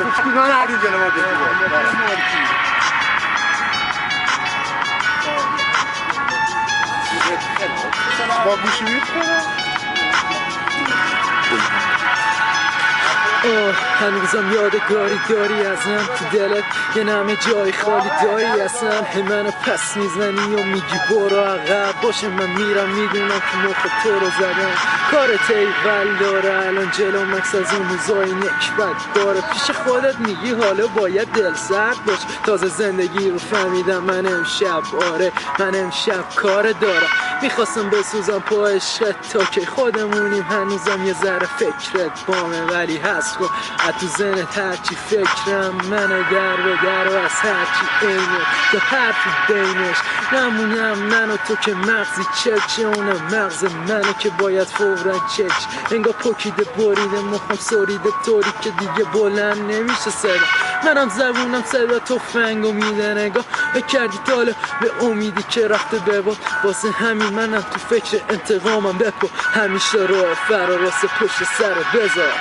من عادی جلوه با گوشی میخورم هنوزم یادگاری داری ازم تو دلت یه نمه جای خالی داری اصلا منو پس میزنی و میگی برو عقب باشه من میرم میدونم که مخ تو رو زدم کارت ایول داره الان جلو مکس از اون روزای نکبت داره پیش خودت میگی حالا باید دل سرد باش تازه زندگی رو فهمیدم من امشب من امشب کار دارم میخواستم بسوزم پا عشقت تا که خودمونیم هنوزم یه ذره فکرت بامه ولی هست کن تو ذهنت هرچی فکرم منه در به در و از هرچی اینه تا حرفی بینش نمونم من و تو که مغزی چکه اونم مغز منه که باید فورا چک انگار پکیده بریده مخم سریده طوری که دیگه بلند نمیشه صدا منم زبونم صدا تفنگو میده نگاه بکردی تاله به امیدی که رفته بباد واسه همین منم تو فکر انتقامم بپا همیشه راه فراراست پشت سر بذار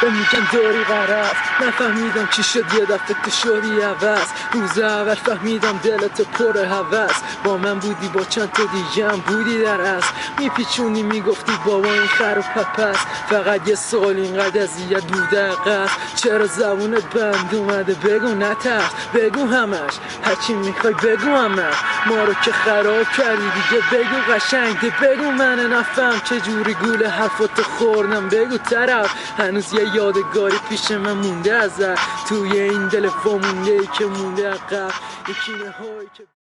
میگن داری غرض نفهمیدم چی شد یه دفعه تو شدی عوض روز اول فهمیدم دلت پر هوس با من بودی با چند تا دیگه هم بودی در اصل میپیچونی میگفتی بابا این خر و پپس فقط یه سوال اینقدر اذیت بوده قصد چرا زبونت بند اومده بگو نترس بگو همش هرچی میخوای بگو همش ما رو که خراب کردی دیگه بگو قشنگ بگو من نفهم چجوری گوله حرفاتو خوردم بگو طرف هنوز یه یادگاری پیش من مونده ازت توی این دل وامونده ای که مونده عقب یکی نهایی که